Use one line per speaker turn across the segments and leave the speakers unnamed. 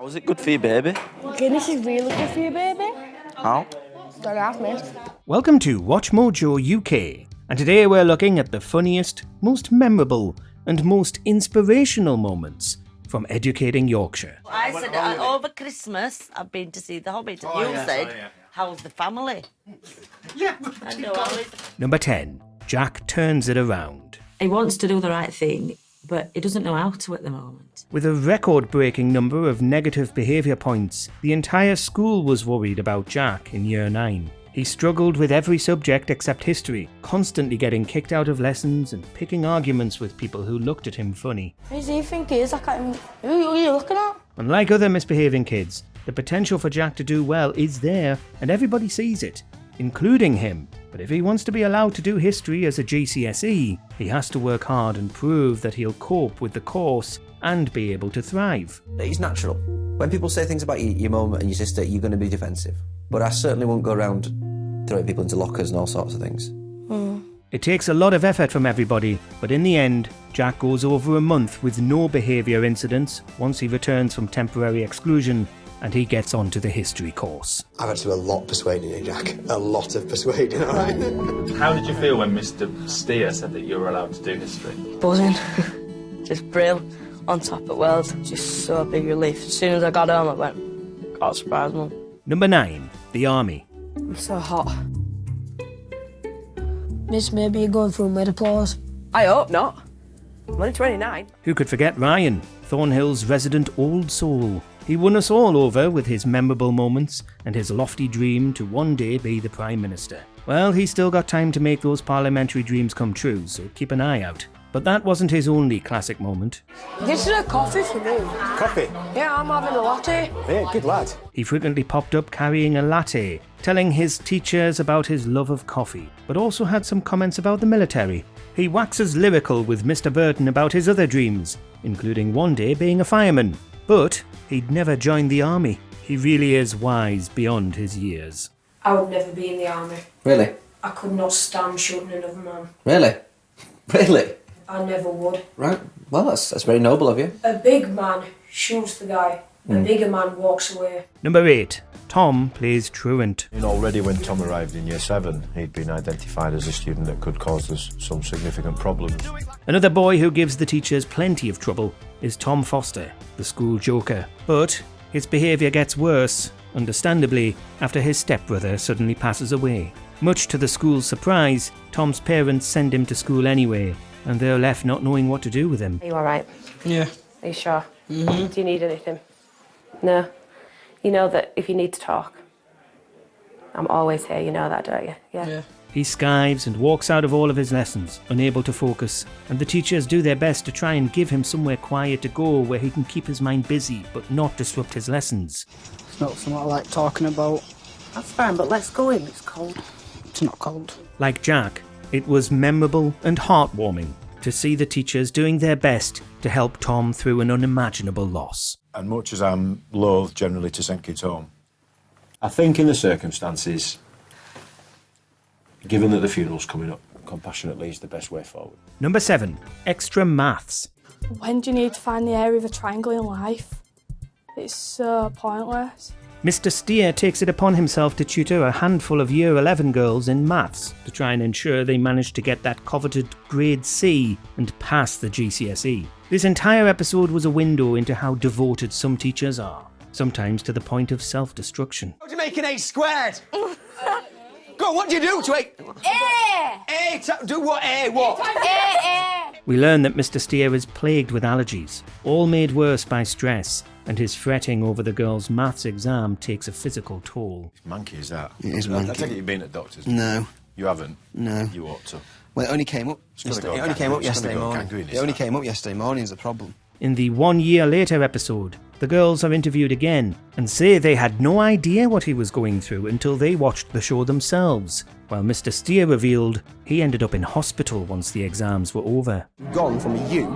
Was it good for your baby?
Guinness is really good for you, baby.
How?
Don't ask me.
Welcome to WatchMojo UK, and today we're looking at the funniest, most memorable and most inspirational moments from educating Yorkshire.
I said over Christmas I've been to see The Hobbit, and you said, how's the family?
Yeah.
I know.
Number 10. Jack turns it around.
He wants to do the right thing, but he doesn't know how to at the moment.
With a record-breaking number of negative behaviour points, the entire school was worried about Jack in Year 9. He struggled with every subject except history, constantly getting kicked out of lessons and picking arguments with people who looked at him funny.
Who do you think he is? I can't even... Who are you looking at?
Unlike other misbehaving kids, the potential for Jack to do well is there and everybody sees it, including him. But if he wants to be allowed to do history as a GCSE, he has to work hard and prove that he'll cope with the course and be able to thrive.
It's natural. When people say things about your mum and your sister, you're going to be defensive. But I certainly won't go around throwing people into lockers and all sorts of things.
It takes a lot of effort from everybody, but in the end, Jack goes over a month with no behaviour incidents once he returns from temporary exclusion, and he gets onto the history course.
I've had to do a lot persuading you, Jack. A lot of persuading, all right?
How did you feel when Mr Steer said that you were allowed to do history?
Buzzing. Just brill on top of the world. Just so big relief. As soon as I got home, I went, God, surprise, Mum.
Number 9. The Army.
I'm so hot. Miss, maybe you're going through menopause.
I hope not. I'm only 29.
Who could forget Ryan, Thornhill's resident old soul? He won us all over with his memorable moments and his lofty dream to one day be the Prime Minister. Well, he's still got time to make those parliamentary dreams come true, so keep an eye out. But that wasn't his only classic moment.
This is a coffee for me.
Coffee?
Yeah, I'm having a latte.
Yeah, good lad.
He frequently popped up carrying a latte, telling his teachers about his love of coffee, but also had some comments about the military. He waxes lyrical with Mr Burton about his other dreams, including one day being a fireman. But he'd never join the army. He really is wise beyond his years.
I would never be in the army.
Really?
I could not stand shooting another man.
Really? Really?
I never would.
Right. Well, that's very noble of you.
A big man shoots the guy. A bigger man walks away.
Number 8. Tom plays truant.
Already when Tom arrived in Year 7, he'd been identified as a student that could cause us some significant problems.
Another boy who gives the teachers plenty of trouble is Tom Foster, the school joker. But his behaviour gets worse, understandably, after his stepbrother suddenly passes away. Much to the school's surprise, Tom's parents send him to school anyway, and they're left not knowing what to do with him.
Are you alright?
Yeah.
Are you sure? Do you need anything? No? You know that if you need to talk, I'm always here, you know that, don't you? Yeah.
He skives and walks out of all of his lessons, unable to focus, and the teachers do their best to try and give him somewhere quiet to go where he can keep his mind busy but not disrupt his lessons.
It's not something I like talking about.
That's fine, but let's go in. It's cold.
It's not cold.
Like Jack, it was memorable and heartwarming to see the teachers doing their best to help Tom through an unimaginable loss.
And much as I'm loath generally to send kids home, I think in the circumstances, given that the funeral's coming up, compassionately is the best way forward.
Number 7. Extra maths.
When do you need to find the area of a triangle in life? It's so pointless.
Mr Steer takes it upon himself to tutor a handful of Year 11 girls in maths to try and ensure they manage to get that coveted grade C and pass the GCSE. This entire episode was a window into how devoted some teachers are, sometimes to the point of self-destruction.
How do you make an 8 squared? Go on, what do you do to 8? A! Do what? A what?
We learn that Mr Steer is plagued with allergies, all made worse by stress, and his fretting over the girls' maths exam takes a physical toll.
Manky is that?
It is
I
manky.
take it you've been at doctors.
No.
You haven't?
No.
You ought to.
Well, it only came up
gonna
yesterday.
go
It only came up
gangrene. It's
yesterday
gonna go
morning.
gangrene,
It only
is that?
came up yesterday morning is the problem.
In the 1 year later episode, the girls are interviewed again and say they had no idea what he was going through until they watched the show themselves, while Mr Steer revealed he ended up in hospital once the exams were over.
Gone from a U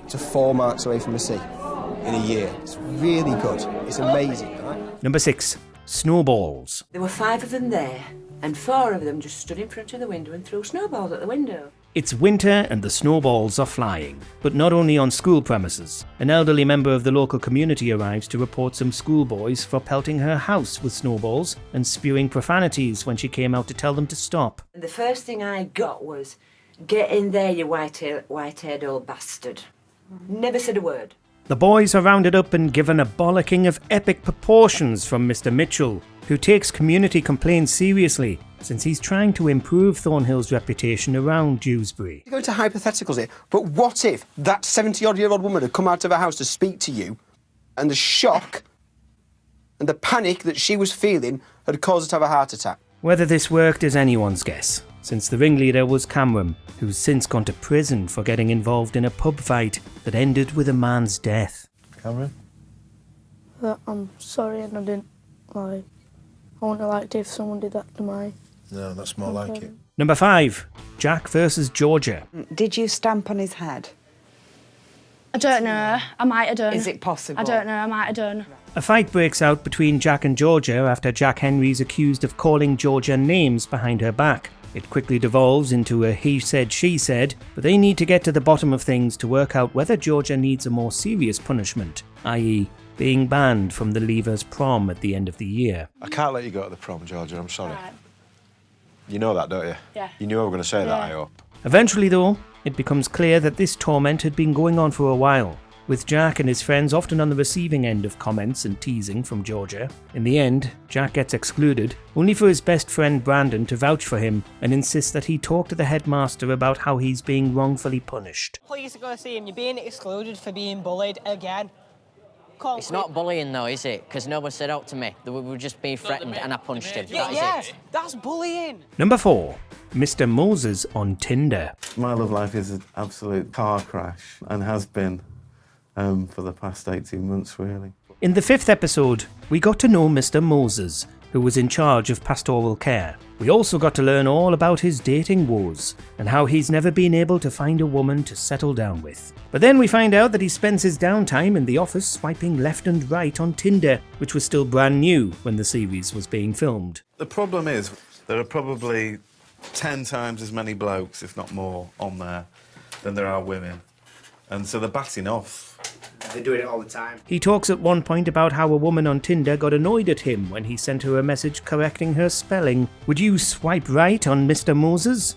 to 4 marks away from a C in a year. It's really good. It's amazing, right?
Number 6. Snowballs.
There were 5 of them there, and 4 of them just stood in front of the window and threw snowballs at the window.
It's winter and the snowballs are flying, but not only on school premises. An elderly member of the local community arrives to report some schoolboys for pelting her house with snowballs and spewing profanities when she came out to tell them to stop.
The first thing I got was, "Get in there, you white-haired old bastard." Never said a word.
The boys are rounded up and given a bollocking of epic proportions from Mr Mitchell, who takes community complaints seriously, since he's trying to improve Thornhill's reputation around Dewsbury.
You're going to hypotheticals here, but what if that 70-odd-year-old woman had come out of her house to speak to you, and the shock and the panic that she was feeling had caused her to have a heart attack?
Whether this worked is anyone's guess, since the ringleader was Cameron, who's since gone to prison for getting involved in a pub fight that ended with a man's death.
Cameron?
I'm sorry and I didn't, I wouldn't have liked it if someone did that to my...
No, that's more like it.
Number 5. Jack versus Georgia.
Did you stamp on his head?
I don't know. I might have done.
Is it possible?
I don't know. I might have done.
A fight breaks out between Jack and Georgia after Jack Henry's accused of calling Georgia names behind her back. It quickly devolves into a he said, she said, but they need to get to the bottom of things to work out whether Georgia needs a more serious punishment, i.e. being banned from the Leavers prom at the end of the year.
I can't let you go to the prom, Georgia, I'm sorry.
Right.
You know that, don't you?
Yeah.
You knew I was going to say that, I hope.
Eventually, though, it becomes clear that this torment had been going on for a while, with Jack and his friends often on the receiving end of comments and teasing from Georgia. In the end, Jack gets excluded, only for his best friend Brandon to vouch for him and insist that he talk to the headmaster about how he's being wrongfully punished.
Please go see him, you're being excluded for being bullied again.
It's not bullying though, is it? Because no one said out to me. They were just being threatened and I punched him.
Yes, that's bullying.
Number 4. Mr Moses on Tinder.
My love life is an absolute car crash and has been for the past 18 months, really.
In the 5th episode, we got to know Mr Moses, who was in charge of pastoral care. We also got to learn all about his dating woes and how he's never been able to find a woman to settle down with. But then we find out that he spends his downtime in the office swiping left and right on Tinder, which was still brand new when the series was being filmed.
The problem is there are probably 10 times as many blokes, if not more, on there than there are women. And so they're batting off.
They're doing it all the time.
He talks at one point about how a woman on Tinder got annoyed at him when he sent her a message correcting her spelling. Would you swipe right on Mr Moses?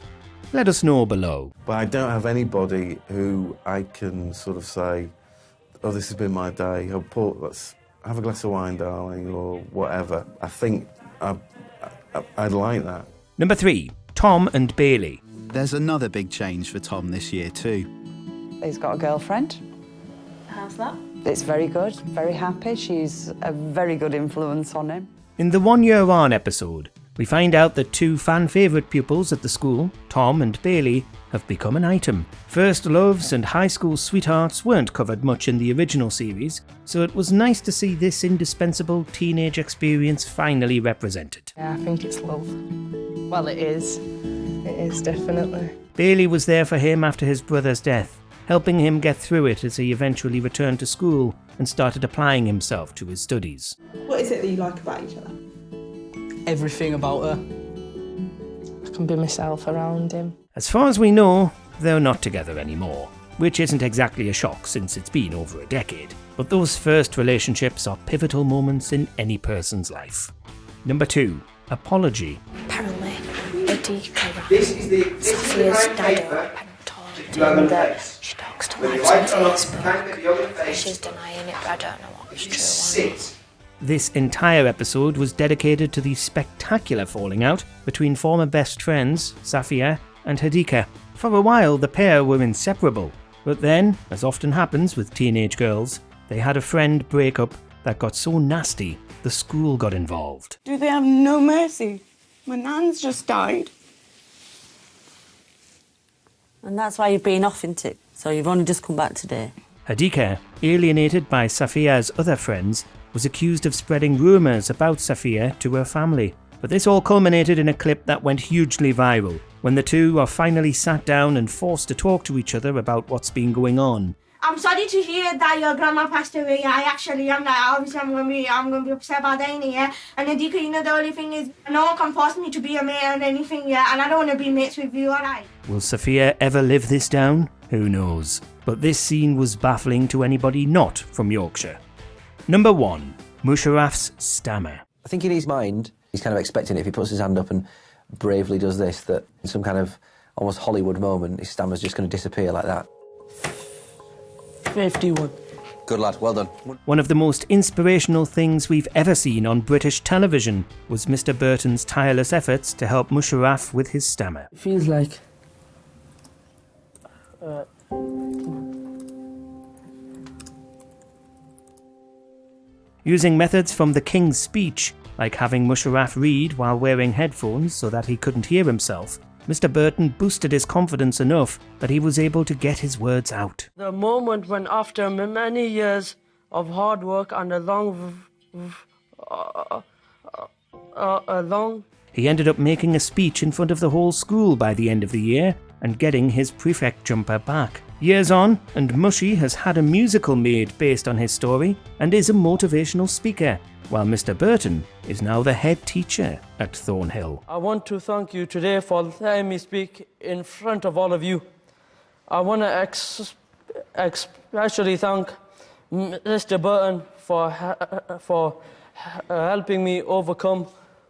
Let us know below.
But I don't have anybody who I can sort of say, oh, this has been my day, let's have a glass of wine, darling, or whatever. I think I'd like that.
Number 3. Tom and Bailey.
There's another big change for Tom this year too.
He's got a girlfriend.
How's that?
It's very good, very happy. She's a very good influence on him.
In the 1 Year On episode, we find out that 2 fan favourite pupils at the school, Tom and Bailey, have become an item. First loves and high school sweethearts weren't covered much in the original series, so it was nice to see this indispensable teenage experience finally represented.
Yeah, I think it's love. Well, it is. It is, definitely.
Bailey was there for him after his brother's death, helping him get through it as he eventually returned to school and started applying himself to his studies.
What is it that you like about each other?
Everything about her.
I can be myself around him.
As far as we know, they're not together anymore, which isn't exactly a shock since it's been over a decade. But those first relationships are pivotal moments in any person's life. Number 2. Apology.
Apparently, Hadiqa rang Safiyyah's dad up and told him that she talks to lads on Facebook. She's denying it, but I don't know what was true or not.
This entire episode was dedicated to the spectacular falling out between former best friends Safiyyah and Hadiqa. For a while, the pair were inseparable, but then, as often happens with teenage girls, they had a friend breakup that got so nasty the school got involved.
Do they have no mercy? My nan's just died.
And that's why you've been off, isn't it? So you've only just come back today.
Hadiqa, alienated by Safiyyah's other friends, was accused of spreading rumours about Safiyyah to her family. But this all culminated in a clip that went hugely viral, when the two are finally sat down and forced to talk to each other about what's been going on.
I'm sorry to hear that your grandma passed away. I actually am. Like, obviously, I'm gonna be upset about that, innit, yeah. And Hadiqa, you know, the only thing is, no one can force me to be a mate and anything, yeah. And I don't want to be mates with you, alright?
Will Safiyyah ever live this down? Who knows? But this scene was baffling to anybody not from Yorkshire. Number 1. Musharaf's stammer.
I think in his mind, he's kind of expecting it, if he puts his hand up and bravely does this, that in some kind of almost Hollywood moment, his stammer's just going to disappear like that.
51.
Good lad, well done.
One of the most inspirational things we've ever seen on British television was Mr Burton's tireless efforts to help Musharaf with his stammer.
It feels like...
Using methods from the King's Speech, like having Musharaf read while wearing headphones so that he couldn't hear himself, Mr Burton boosted his confidence enough that he was able to get his words out.
The moment when, after many years of hard work and a long...
He ended up making a speech in front of the whole school by the end of the year and getting his prefect jumper back. Years on, and Mushy has had a musical made based on his story and is a motivational speaker, while Mr Burton is now the head teacher at Thornhill.
I want to thank you today for letting me speak in front of all of you. I want to especially thank Mr Burton for helping me overcome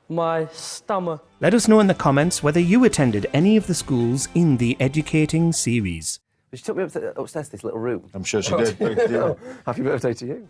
my stammer.
Let us know in the comments whether you attended any of the schools in the Educating series.
She took me upstairs to this little room.
I'm sure she did.
Happy birthday to you.